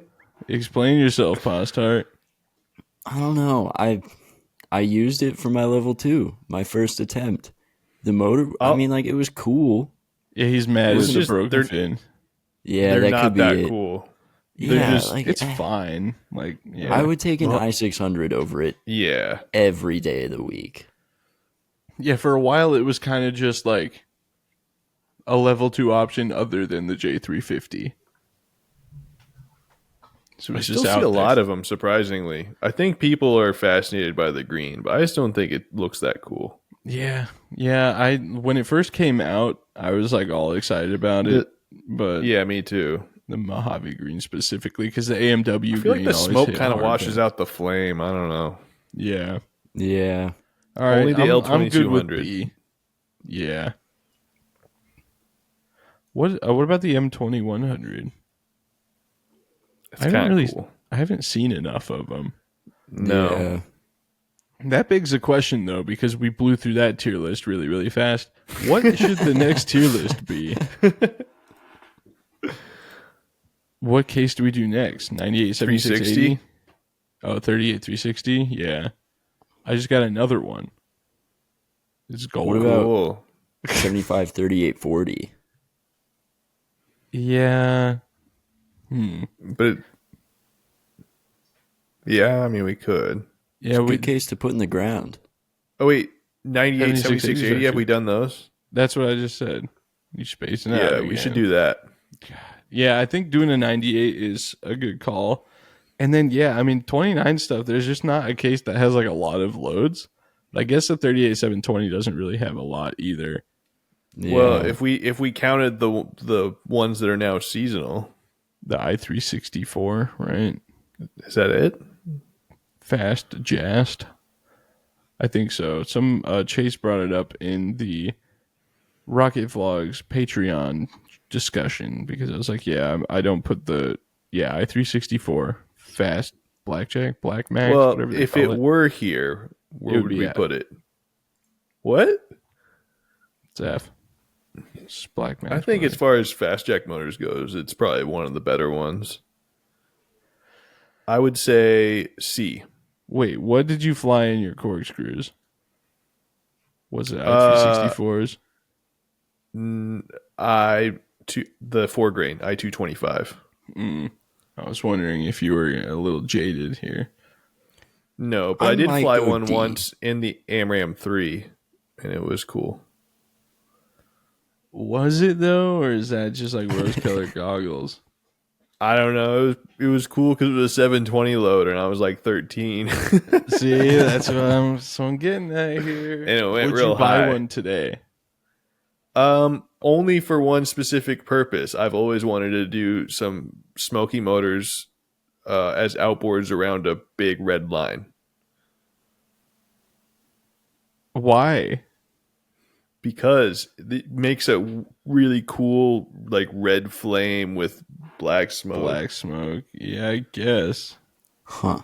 Explain yourself, Postart. I don't know. I used it for my level 2, my first attempt. The motor, I mean, like, it was cool. Yeah, he's mad It's at the just- broken they're- fin. Yeah, They're that not could be that it. cool. Yeah, just- like, It's fine. Like, yeah. I would take an I-600 over it Yeah. every day of the week. Yeah, for a while it was kind of just like a level 2 option other than the J350. So I still see a lot of them, surprisingly. I think people are fascinated by the green, but I just don't think it looks that cool. Yeah. I when it first came out, I was like all excited about it. But yeah, me too. The Mojave green specifically, because the AMW I feel green like the smoke kind of hard, washes out the flame. I don't know. Yeah. All right. Only the I'm good with L2200. B. Yeah. What about the M2100? It's kind of cool. I haven't seen enough of them. No. Yeah. That begs a question, though, because we blew through that tier list really, really fast. What should the next tier list be? What case do we do next? 98, 76, 80? Oh, 38, 360? Yeah. I just got another one. It's gold. What about 75, 38, 40? Yeah. But yeah, I mean, we could. Yeah, it's a good case to put in the ground. Oh, wait. 98, 76, 80? Have we done those? That's what I just said. You spacing out. Yeah, we should do that. Yeah, I think doing a 98 is a good call. And then, yeah, I mean, 29 stuff, there's just not a case that has like a lot of loads. But I guess the 38 720 doesn't really have a lot either. Yeah. Well, if we counted the ones that are now seasonal. The i364, right? Is that it? Fast Jast. I think so. Some Chase brought it up in the Rocket Vlogs Patreon discussion because I was like, yeah, I don't put the i364 fast blackjack, black max. Well, whatever they if call it were here, where would we put it? What? It's F. It's black max. I think as far as fast jack motors goes, it's probably one of the better ones. I would say C. Wait, what did you fly in your corkscrews? Was it i364s? The 4-grain i225. I was wondering if you were a little jaded here. No, but I did fly one once in the AMRAM 3, and it was cool. Was it though, or is that just like rose-colored goggles? I don't know. It was cool because it was a 720 loader, and I was like 13. See, that's what I'm getting at here. And it went Would real you buy high. one today? Only for one specific purpose. I've always wanted to do some smoky motors as outboards around a big red line. Why? Because it makes a really cool like red flame with black smoke. Black smoke. Yeah, I guess. Huh.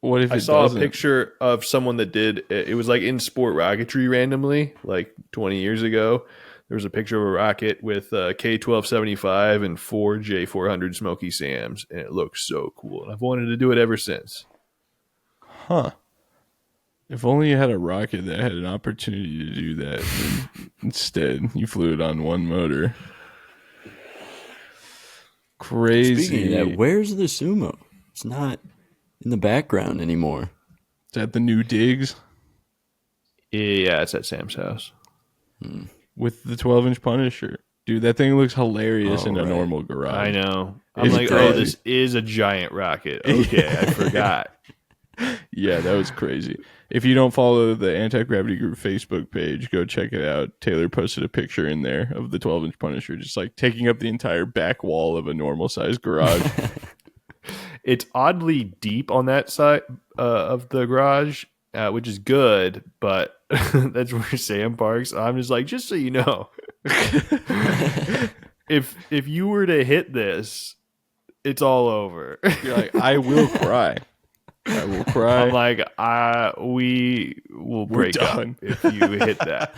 What if I it saw doesn't? a picture of someone that did it was like in sport rocketry randomly, like 20 years ago. There was a picture of a rocket with K1275 and 4 J400 Smoky Sams, and it looked so cool. And I've wanted to do it ever since. Huh. If only you had a rocket that had an opportunity to do that. Instead, you flew it on one motor. Crazy. Speaking of that, where's the Sumo? It's not in the background anymore. Is that the new digs? Yeah, it's at Sam's house. With the 12-inch Punisher. Dude, that thing looks hilarious in a right. normal garage. I know. I'm It's like, crazy. oh, this is a giant rocket. Okay, I forgot. Yeah, that was crazy. If you don't follow the Anti-Gravity Group Facebook page, go check it out. Taylor posted a picture in there of the 12-inch Punisher just like taking up the entire back wall of a normal-sized garage. It's oddly deep on that side of the garage, which is good, but that's where Sam parks. I'm just like, just so you know, if you were to hit this, it's all over. You're like, I will cry. I will cry. I'm like, we will break up if you hit that.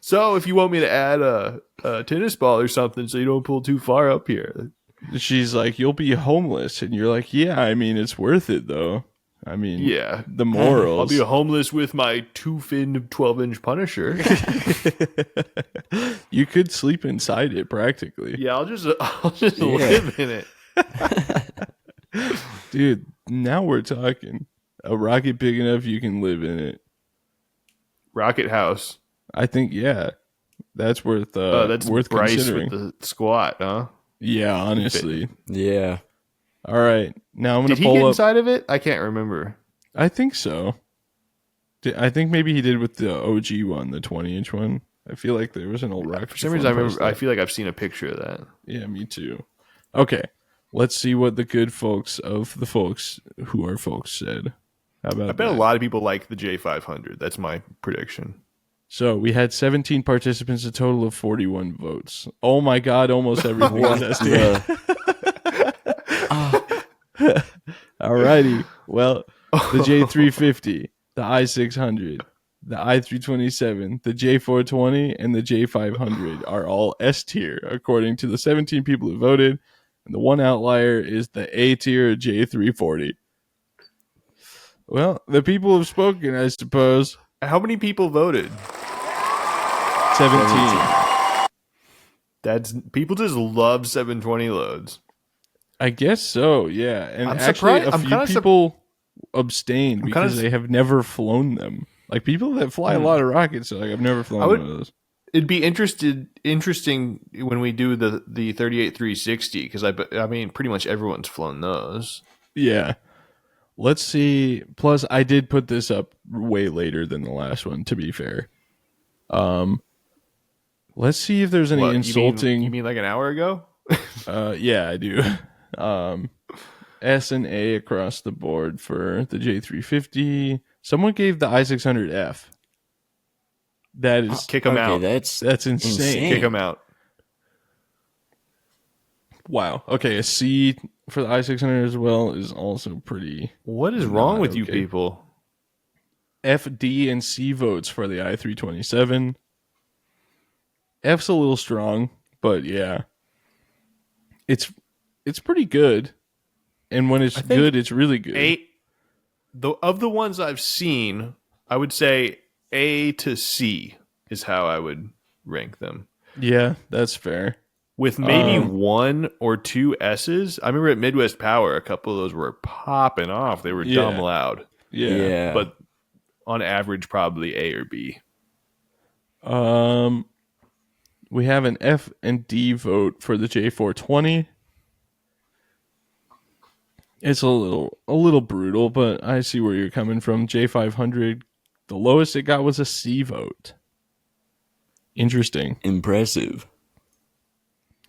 So if you want me to add a tennis ball or something so you don't pull too far up here. She's like, you'll be homeless. And you're like, yeah, I mean, it's worth it, though. I mean, Yeah. the morals. I'll be homeless with my 2-fin 12-inch Punisher. You could sleep inside it, practically. Yeah, I'll just live in it. Dude, now we're talking. A rocket big enough you can live in it. Rocket house. I think, yeah. That's worth That's worth Bryce considering. with the squat, huh? Yeah, honestly. Yeah. All right, now I'm gonna Did he pull get up. inside of it? I can't remember. I think so. I think maybe he did with the OG one, the 20-inch one. I feel like there was an old rock. For some reason, I remember. I feel like I've seen a picture of that. Yeah, me too. Okay, let's see what the good folks of the folks who are folks said. How about I bet that? a lot of people like the J500. That's my prediction. So we had 17 participants, a total of 41 votes. Oh my God, almost everything is SDA. Alrighty. Well, the J350, the I600, the I327, the J420, and the J500 are all S tier, according to the 17 people who voted. And the one outlier is the A tier J340. Well, the people have spoken, I suppose. How many people voted? 17. That's people just love 720 loads. I guess so, yeah. And I'm actually, surprised- a I'm few kinda people abstained I'm kinda because they have never flown them. Like people that fly a lot of rockets, are like I've never flown one of those. It'd be interesting when we do the 38 360 because I mean pretty much everyone's flown those. Yeah. Let's see. Plus, I did put this up way later than the last one, to be fair. Let's see if there's any What, insulting. You mean like an hour ago? Yeah, I do. S and A across the board for the J350. Someone gave the I600F. That is Kick them out. That's insane. Kick them out. Wow. Okay, a C for the I600 as well is also pretty. What is wrong Not with you okay. people? F, D, and C votes for the I327. F's a little strong, but yeah, it's pretty good. And when it's good, it's really good. Of the ones I've seen, I would say A to C is how I would rank them. Yeah, that's fair. With maybe one or two S's. I remember at Midwest Power, a couple of those were popping off. They were dumb loud. Yeah. But on average, probably A or B. We have an F and D vote for the J420. It's a little brutal, but I see where you're coming from. J500, the lowest it got was a C vote. Interesting. impressive.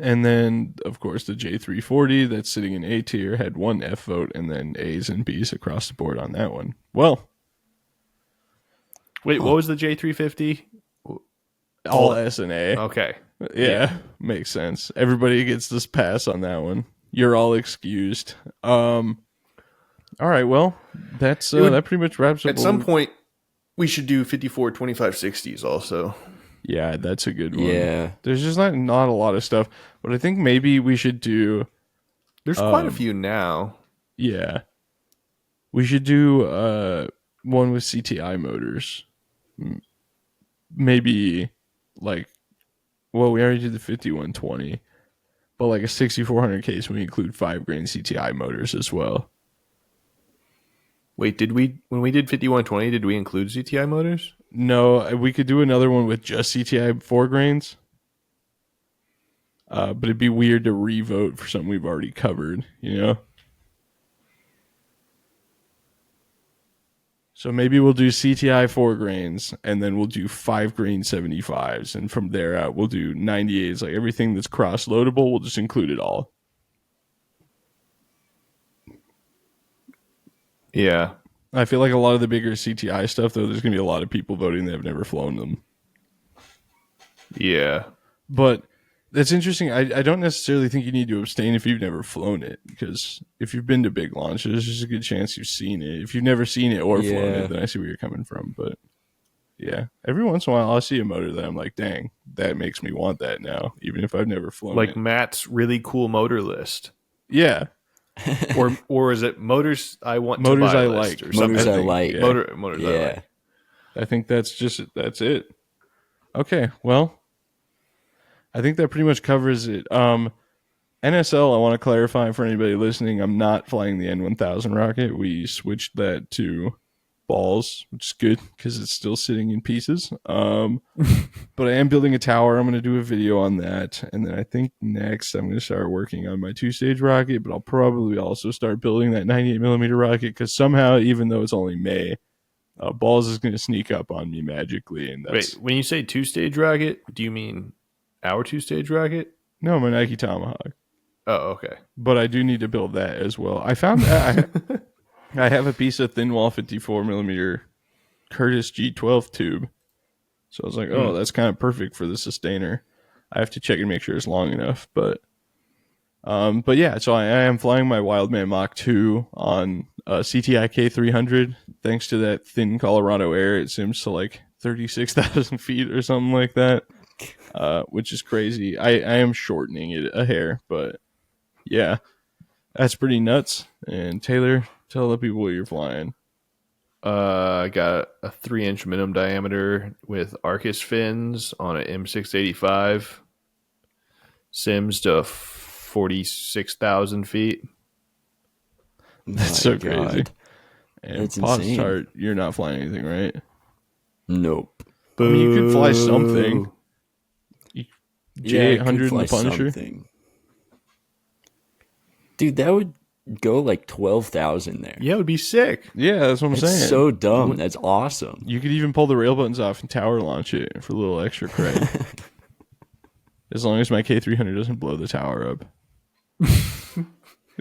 And then, of course, the J340 that's sitting in A tier had one F vote, and then A's and B's across the board on that one. Well, wait, what was the J350? all S and A. Okay. Yeah, makes sense. Everybody gets this pass on that one. You're all excused. All right, well, that's that pretty much wraps up. At some point, we should do 54 2560s also. Yeah, that's a good one. Yeah. There's just not a lot of stuff, but I think maybe we should do. There's quite a few now. Yeah, we should do one with CTI motors. Maybe like, well, we already did the 5120, but like a 6400 case, we include 5-grain CTI motors as well. Wait, when we did 5120, did we include CTI motors? No, we could do another one with just CTI 4 grains. But it'd be weird to re-vote for something we've already covered, you know? So maybe we'll do CTI 4 grains, and then we'll do 5-grain 75s, and from there out we'll do 98s. Like everything that's cross-loadable, we'll just include it all. Yeah. I feel like a lot of the bigger CTI stuff, though, there's going to be a lot of people voting that have never flown them. Yeah. But that's interesting. I don't necessarily think you need to abstain if you've never flown it, because if you've been to big launches, there's a good chance you've seen it. If you've never seen it or flown it, then I see where you're coming from. But yeah, every once in a while I'll see a motor that I'm like, dang, that makes me want that now, even if I've never flown like it. Matt's really cool motor list. Yeah. or is it motors I want motors to buy I list like. or something? Motors I like. Yeah. Motors I like. I think that's it. Okay, well, I think that pretty much covers it. NSL, I want to clarify for anybody listening, I'm not flying the N1000 rocket. We switched that to balls, which is good because it's still sitting in pieces. But I am building a tower. I'm going to do a video on that. And then I think next I'm going to start working on my 2-stage rocket, but I'll probably also start building that 98mm rocket because somehow, even though it's only May, balls is going to sneak up on me magically. And that's... Wait, when you say 2-stage rocket, do you mean our 2-stage rocket? No, my Nike Tomahawk. Oh, okay. But I do need to build that as well. I found that I have a piece of thin wall 54mm Curtis G12 tube. So I was like, oh, that's kind of perfect for the sustainer. I have to check and make sure it's long enough. But yeah, so I am flying my Wildman Mach 2 on CTI K300. Thanks to that thin Colorado air, it seems to like 36,000 feet or something like that, which is crazy. I am shortening it a hair, but yeah, that's pretty nuts. And Taylor, tell the people what you're flying. I got a 3-inch minimum diameter with Arcus fins on an M685. Sims to 46,000 feet. That's so crazy. And Postart, you're not flying anything, right? Nope. I mean, you could fly something. J800 and the Punisher. Something. Dude, that would go like 12,000 there. Yeah, it would be sick. Yeah, that's what I'm saying. It's so dumb. That's awesome. You could even pull the rail buttons off and tower launch it for a little extra credit. As long as my K300 doesn't blow the tower up.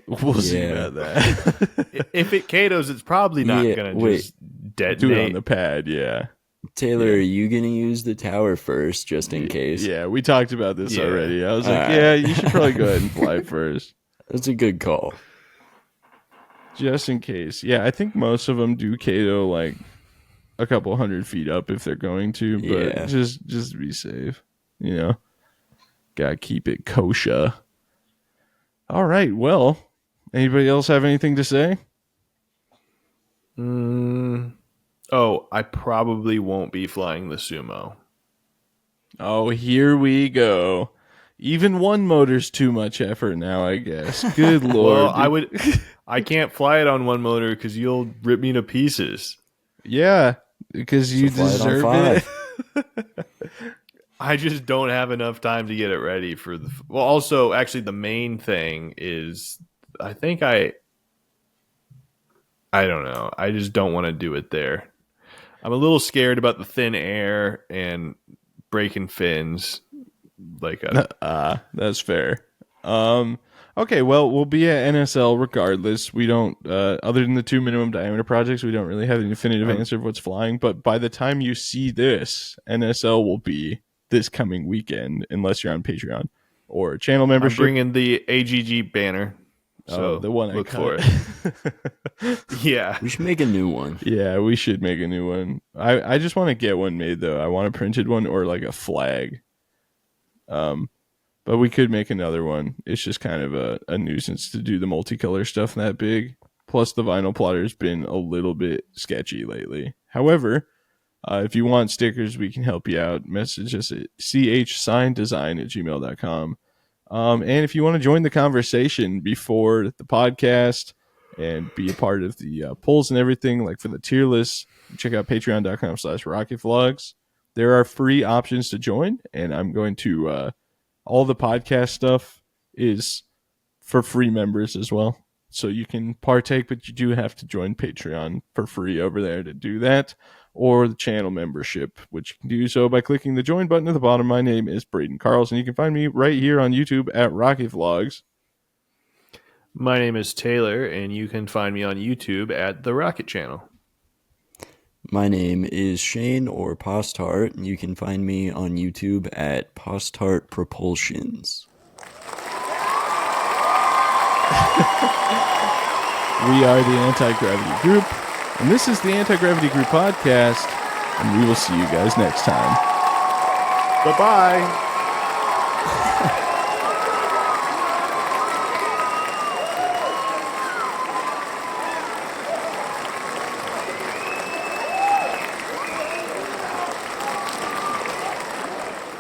We'll see about that. If it Katos, it's probably not going to just detonate. Do it on the pad, yeah. Taylor, are you going to use the tower first, just in case? Yeah, we talked about this already. I was like, you should probably go ahead and fly first. That's a good call. Just in case. Yeah, I think most of them do Kato like a couple 100 feet up if they're going to, but just to be safe, you know. Gotta keep it kosher. All right, well, anybody else have anything to say? Oh, I probably won't be flying the Sumo. Oh, here we go. Even one motor's too much effort now, I guess. Good Lord. Well, I can't fly it on one motor because you'll rip me to pieces. Yeah, because you deserve it. I just don't have enough time to get it ready for the... Well, also, actually, the main thing is, I think I don't know. I just don't want to do it there. I'm a little scared about the thin air and breaking fins. That's fair. Okay, well, we'll be at NSL regardless. We don't, other than the 2 minimum diameter projects, we don't really have a definitive answer of what's flying. But by the time you see this, NSL will be this coming weekend, unless you're on Patreon or channel membership. I'm bringing the AGG banner. So the one look I for it. Yeah. We should make a new one. Yeah, we should make a new one. I just want to get one made, though. I want a printed one or like a flag. But we could make another one. It's just kind of a nuisance to do the multicolor stuff that big. Plus, the vinyl plotter's been a little bit sketchy lately. However, if you want stickers, we can help you out. Message us at chsigndesign@gmail.com. And if you want to join the conversation before the podcast and be a part of the polls and everything, like for the tier list, check out patreon.com/rocketvlogs. There are free options to join, and I'm going to... all the podcast stuff is for free members as well. So you can partake, but you do have to join Patreon for free over there to do that. Or the channel membership, which you can do so by clicking the join button at the bottom. My name is Braden Carlson. You can find me right here on YouTube at Rocket Vlogs. My name is Taylor, and you can find me on YouTube at The Rocket Channel. My name is Shane or Postart, and you can find me on YouTube at Postart Propulsions. We are the Anti-Gravity Group, and this is the Anti-Gravity Group podcast, and we will see you guys next time. Bye-bye.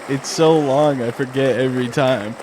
It's so long, I forget every time.